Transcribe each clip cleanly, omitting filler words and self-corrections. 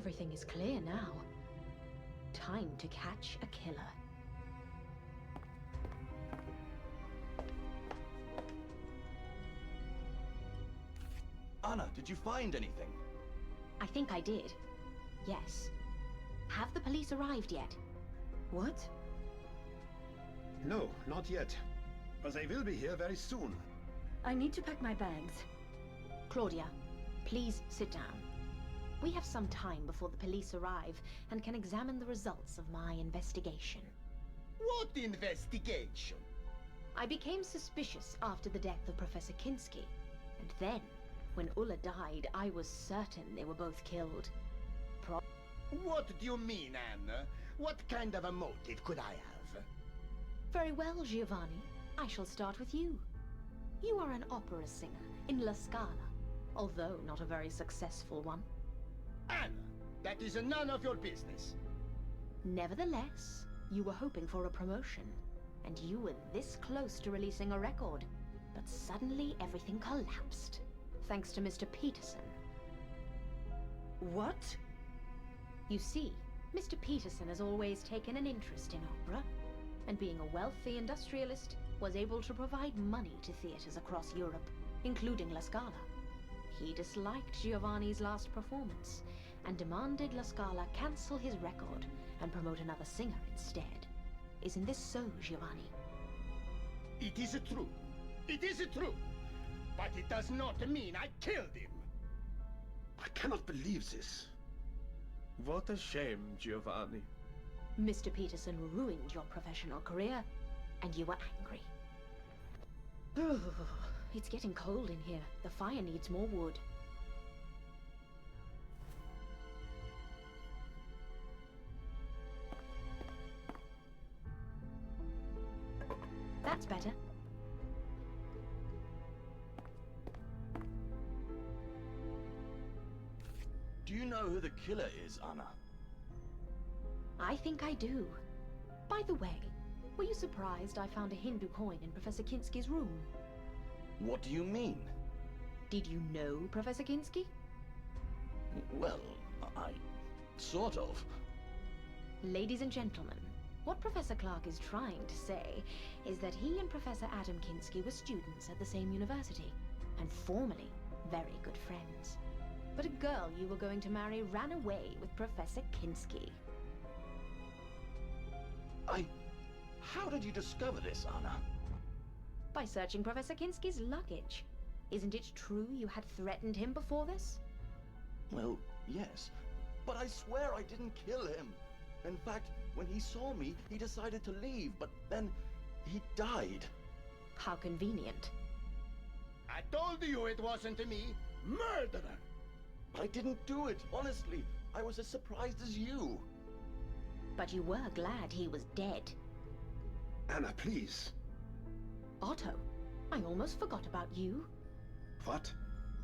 Everything is clear now. Time to catch a killer. Anna, did you find anything? I think I did. Yes. Have the police arrived yet? What? No, not yet. But they will be here very soon. I need to pack my bags. Claudia, please sit down. We have some time before the police arrive and can examine the results of my investigation. What investigation? I became suspicious after the death of Professor Kinski. And then, when Ulla died, I was certain they were both killed. What do you mean, Anna? What kind of a motive could I have? Very well, Giovanni. I shall start with you. You are an opera singer in La Scala, although not a very successful one. Anna, that is none of your business. Nevertheless, you were hoping for a promotion, and you were this close to releasing a record. But suddenly everything collapsed, thanks to Mr. Peterson. What? You see, Mr. Peterson has always taken an interest in opera, and being a wealthy industrialist, was able to provide money to theaters across Europe, including La Scala. He disliked Giovanni's last performance, and demanded La Scala cancel his record and promote another singer instead. Isn't this so, Giovanni? It is true. It is true. But it does not mean I killed him. I cannot believe this. What a shame, Giovanni. Mr. Peterson ruined your professional career, and you were angry. It's getting cold in here. The fire needs more wood. That's better. Do you know who the killer is, Anna? I think I do. By the way, were you surprised I found a Hindu coin in Professor Kinski's room? What do you mean? Did you know Professor Kinski? Well, I... sort of. Ladies and gentlemen, what Professor Clark is trying to say is that he and Professor Adam Kinski were students at the same university, and formerly very good friends. But a girl you were going to marry ran away with Professor Kinski. How did you discover this, Anna? By searching Professor Kinski's luggage. Isn't it true you had threatened him before this? Well, yes. But I swear I didn't kill him. In fact, when he saw me, he decided to leave, but then he died. How convenient. I told you it wasn't me. Murderer! I didn't do it, honestly. I was as surprised as you. But you were glad he was dead. Anna, please. Otto, I almost forgot about you. What?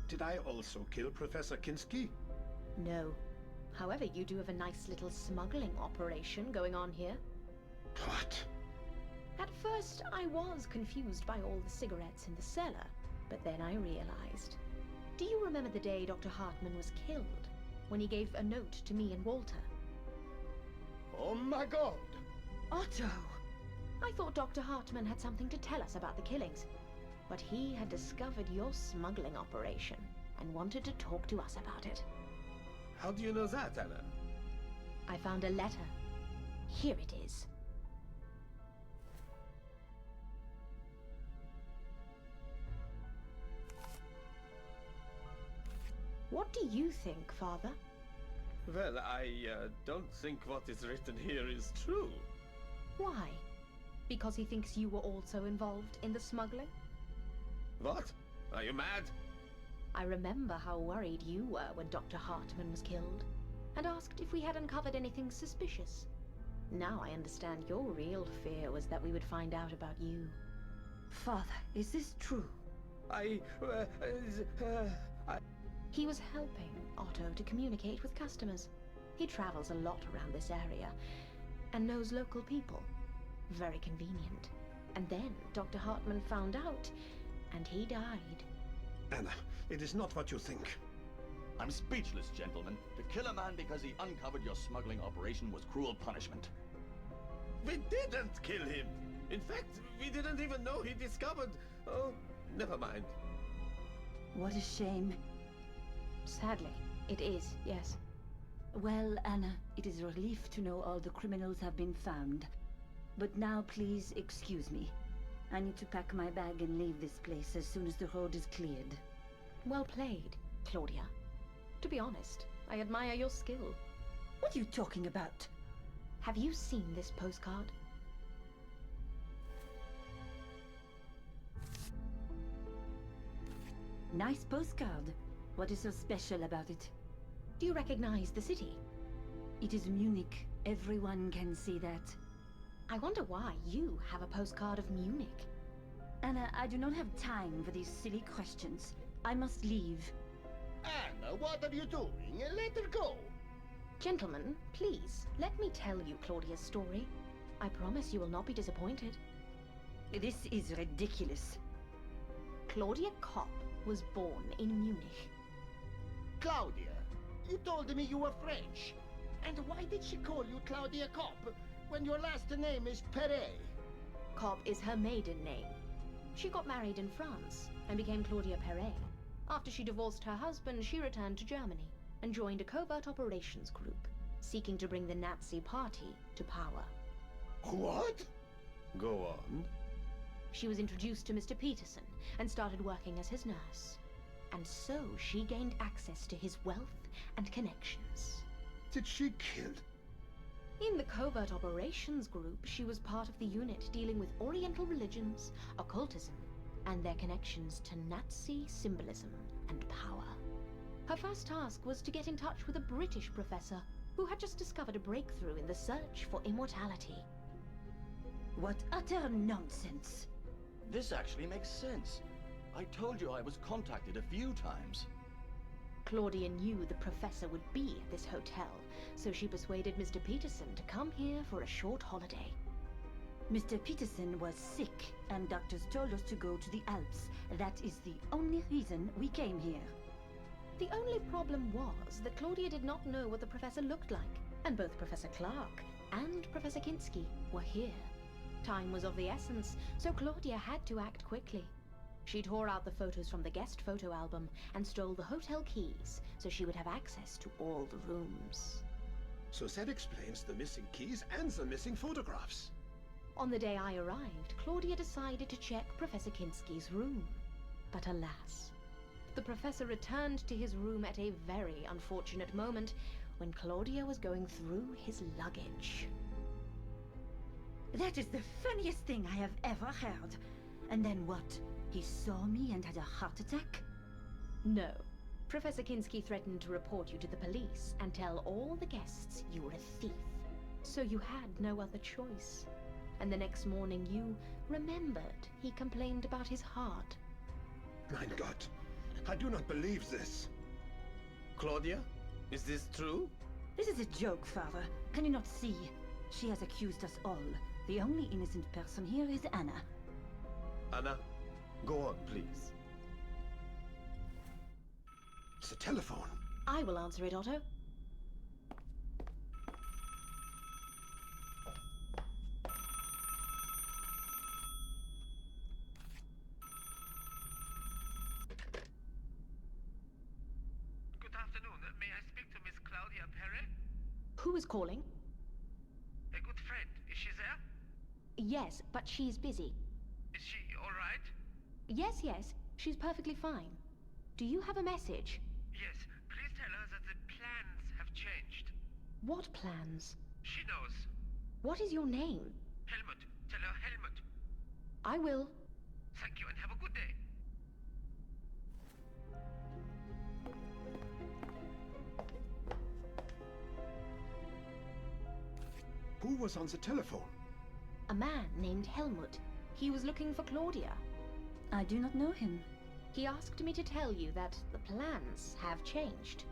Did I also kill Professor Kinski? No. However, you do have a nice little smuggling operation going on here. What? At first, I was confused by all the cigarettes in the cellar, but then I realized. Do you remember the day Dr. Hartman was killed? When he gave a note to me and Walter? Oh my God! Otto! I thought Dr. Hartman had something to tell us about the killings, but he had discovered your smuggling operation and wanted to talk to us about it. How do you know that, Anna? I found a letter. Here it is. What do you think, Father? Well, I don't think what is written here is true. Why? Because he thinks you were also involved in the smuggling? What? Are you mad? I remember how worried you were when Dr. Hartman was killed, and asked if we had uncovered anything suspicious. Now I understand your real fear was that we would find out about you. Father, is this true? He was helping Otto to communicate with customers. He travels a lot around this area, and knows local people. Very convenient. And then Dr. Hartman found out, and he died. Anna, it is not what you think. I'm speechless, gentlemen. To kill a man because he uncovered your smuggling operation was cruel punishment. We didn't kill him. In fact, we didn't even know he discovered... Oh, never mind. What a shame. Sadly, it is, yes. Well, Anna, it is a relief to know all the criminals have been found. But now, please excuse me. I need to pack my bag and leave this place as soon as the road is cleared. Well played, Claudia. To be honest, I admire your skill. What are you talking about? Have you seen this postcard? Nice postcard. What is so special about it? Do you recognize the city? It is Munich. Everyone can see that. I wonder why you have a postcard of Munich. Anna, I do not have time for these silly questions. I must leave. Anna, what are you doing? Let her go. Gentlemen, please, let me tell you Claudia's story. I promise you will not be disappointed. This is ridiculous. Claudia Kopp was born in Munich. Claudia, you told me you were French. And why did she call you Claudia Kopp when your last name is Perret? Kopp is her maiden name. She got married in France and became Claudia Perret. After she divorced her husband, she returned to Germany and joined a covert operations group, seeking to bring the Nazi party to power. What? Go on. She was introduced to Mr. Peterson and started working as his nurse. And so she gained access to his wealth and connections. Did she kill? In the covert operations group, she was part of the unit dealing with Oriental religions, occultism, and their connections to Nazi symbolism and power. Her first task was to get in touch with a British professor who had just discovered a breakthrough in the search for immortality. What utter nonsense. This actually makes sense. I told you I was contacted a few times. Claudia knew the professor would be at this hotel, so she persuaded Mr. Peterson to come here for a short holiday. Mr. Peterson was sick, and doctors told us to go to the Alps. That is the only reason we came here. The only problem was that Claudia did not know what the professor looked like, and both Professor Clark and Professor Kinski were here. Time was of the essence, so Claudia had to act quickly. She tore out the photos from the guest photo album and stole the hotel keys so she would have access to all the rooms. So that explains the missing keys and the missing photographs. On the day I arrived, Claudia decided to check Professor Kinski's room. But alas, the professor returned to his room at a very unfortunate moment when Claudia was going through his luggage. That is the funniest thing I have ever heard. And then what? He saw me and had a heart attack? No. Professor Kinski threatened to report you to the police and tell all the guests you were a thief. So you had no other choice. And the next morning you remembered he complained about his heart. My God, I do not believe this. Claudia, is this true? This is a joke, Father. Can you not see? She has accused us all. The only innocent person here is Anna. Anna, go on, please. It's a telephone. I will answer it, Otto. Good afternoon. May I speak to Miss Claudia Perret? Who is calling? A good friend. Is she there? Yes, but she's busy. Is she all right? Yes, she's perfectly fine. Do you have a message? Yes. Please tell her that the plans have changed. What plans? She knows. What is your name? Helmut. Tell her Helmut. I will. Thank you and have a good day. Who was on the telephone? A man named Helmut. He was looking for Claudia. I do not know him. He asked me to tell you that the plans have changed.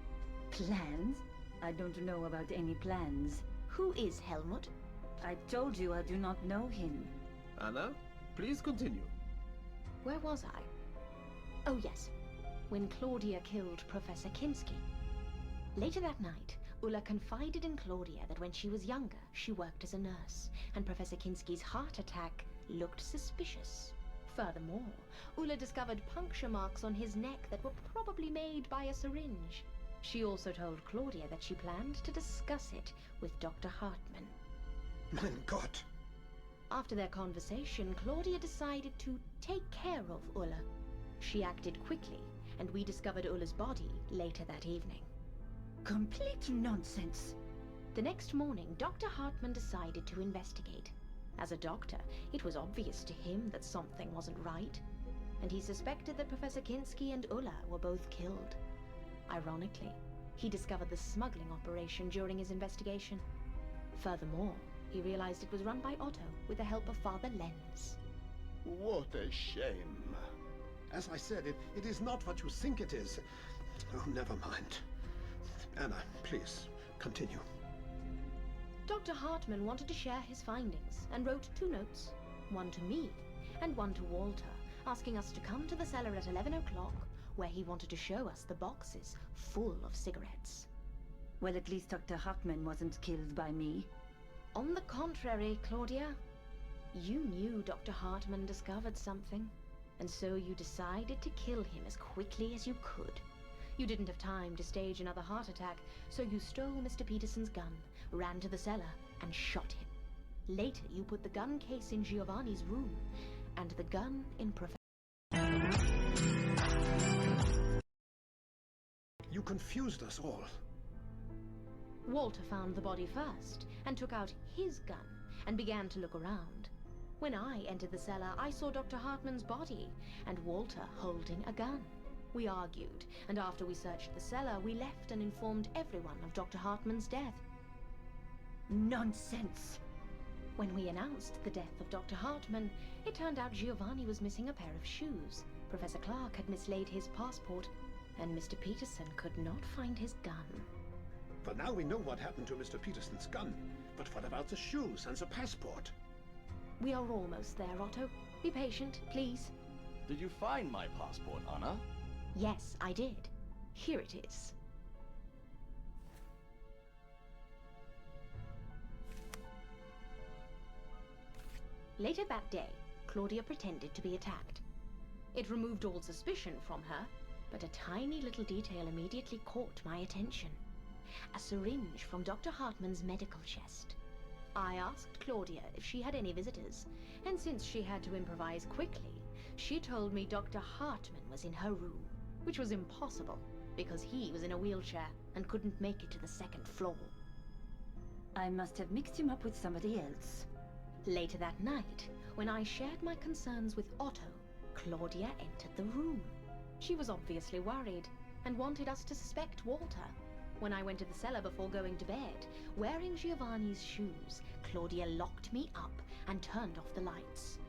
Plans? I don't know about any plans. Who is Helmut? I told you I do not know him. Anna, please continue. Where was I? Oh yes, when Claudia killed Professor Kinski. Later that night, Ulla confided in Claudia that when she was younger, she worked as a nurse, and Professor Kinski's heart attack looked suspicious. Furthermore, Ulla discovered puncture marks on his neck that were probably made by a syringe. She also told Claudia that she planned to discuss it with Dr. Hartmann. Mein Gott! After their conversation, Claudia decided to take care of Ulla. She acted quickly, and we discovered Ulla's body later that evening. Complete nonsense. The next morning, Dr. Hartmann decided to investigate. As a doctor, it was obvious to him that something wasn't right, and he suspected that Professor Kinski and Ulla were both killed. Ironically, he discovered the smuggling operation during his investigation. Furthermore, he realized it was run by Otto with the help of Father Lenz. What a shame. As I said, it is not what you think it is. Oh, never mind. Anna, please, continue. Dr. Hartmann wanted to share his findings and wrote 2 notes, one to me and one to Walter, asking us to come to the cellar at 11 o'clock, where he wanted to show us the boxes full of cigarettes. Well, at least Dr. Hartmann wasn't killed by me. On the contrary, Claudia, you knew Dr. Hartmann discovered something, and so you decided to kill him as quickly as you could. You didn't have time to stage another heart attack, so you stole Mr. Peterson's gun, ran to the cellar, and shot him. Later, you put the gun case in Giovanni's room, and the gun in Professor... You confused us all. Walter found the body first, and took out his gun, and began to look around. When I entered the cellar, I saw Dr. Hartmann's body, and Walter holding a gun. We argued, and after we searched the cellar, we left and informed everyone of Dr. Hartmann's death. Nonsense! When we announced the death of Dr. Hartmann, it turned out Giovanni was missing a pair of shoes. Professor Clark had mislaid his passport, and Mr. Peterson could not find his gun. For now we know what happened to Mr. Peterson's gun. But what about the shoes and the passport? We are almost there, Otto. Be patient, please. Did you find my passport, Anna? Yes, I did. Here it is. Later that day, Claudia pretended to be attacked. It removed all suspicion from her, but a tiny little detail immediately caught my attention. A syringe from Dr. Hartmann's medical chest. I asked Claudia if she had any visitors, and since she had to improvise quickly, she told me Dr. Hartmann was in her room, which was impossible, because he was in a wheelchair and couldn't make it to the 2nd floor. I must have mixed him up with somebody else. Later that night, when I shared my concerns with Otto, Claudia entered the room. She was obviously worried, and wanted us to suspect Walter. When I went to the cellar before going to bed, wearing Giovanni's shoes, Claudia locked me up and turned off the lights.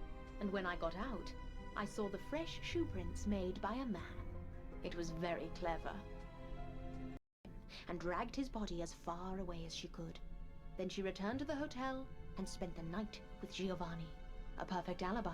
And when I got out, I saw the fresh shoe prints made by a man. It was very clever. And dragged his body as far away as she could. Then she returned to the hotel and spent the night with Giovanni. A perfect alibi.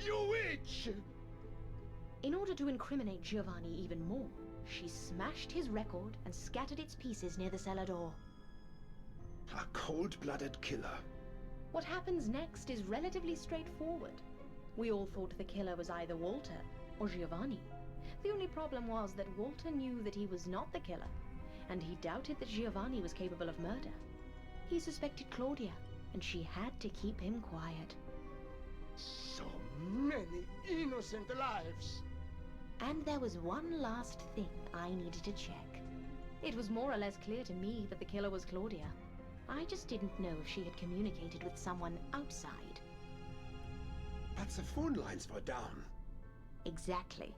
You witch! In order to incriminate Giovanni even more, she smashed his record and scattered its pieces near the cellar door. A cold-blooded killer. What happens next is relatively straightforward. We all thought the killer was either Walter or Giovanni. The only problem was that Walter knew that he was not the killer, and he doubted that Giovanni was capable of murder. He suspected Claudia, and she had to keep him quiet. So many innocent lives. And there was one last thing I needed to check. It was more or less clear to me that the killer was Claudia. I just didn't know if she had communicated with someone outside. But the phone lines were down. Exactly.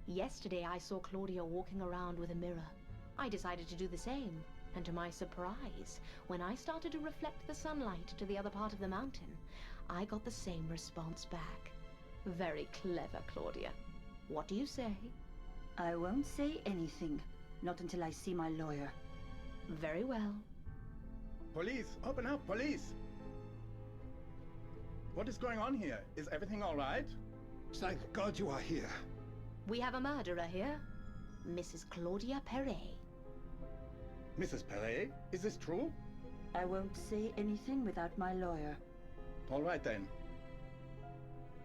Yesterday I saw Claudia walking around with a mirror. I decided to do the same, and to my surprise, when I started to reflect the sunlight to the other part of the mountain, I got the same response back. Very clever, Claudia. What do you say? I won't say anything. Not until I see my lawyer. Very well. Police, open up, police! What is going on here? Is everything all right? Thank God you are here. We have a murderer here. Mrs. Claudia Perret. Mrs. Perret, is this true? I won't say anything without my lawyer. All right then.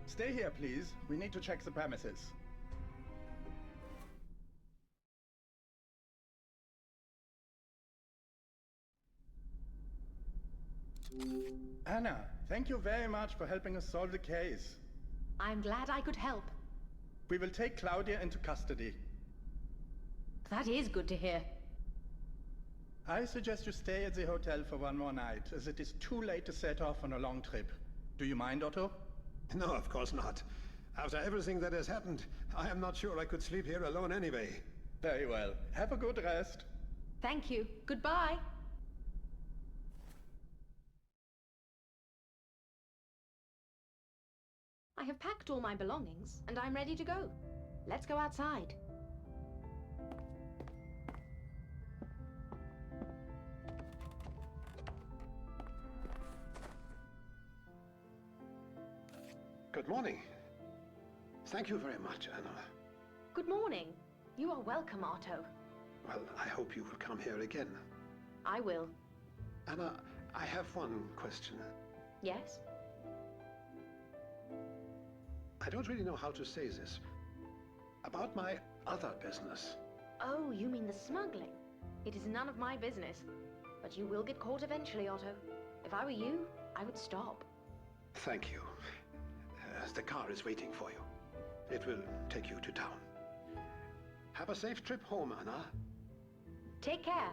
Stay here, please. We need to check the premises. Anna, thank you very much for helping us solve the case. I'm glad I could help. We will take Claudia into custody. That is good to hear. I suggest you stay at the hotel for one more night, as it is too late to set off on a long trip. Do you mind, Otto? No, of course not. After everything that has happened, I am not sure I could sleep here alone anyway. Very well. Have a good rest. Thank you. Goodbye. I have packed all my belongings, and I'm ready to go. Let's go outside. Good morning. Thank you very much, Anna. Good morning. You are welcome, Otto. Well, I hope you will come here again. I will. Anna, I have one question. Yes? I don't really know how to say this. About my other business. Oh, you mean the smuggling? It is none of my business. But you will get caught eventually, Otto. If I were you, I would stop. Thank you. The car is waiting for you. It will take you to town. Have a safe trip home, Anna. Take care.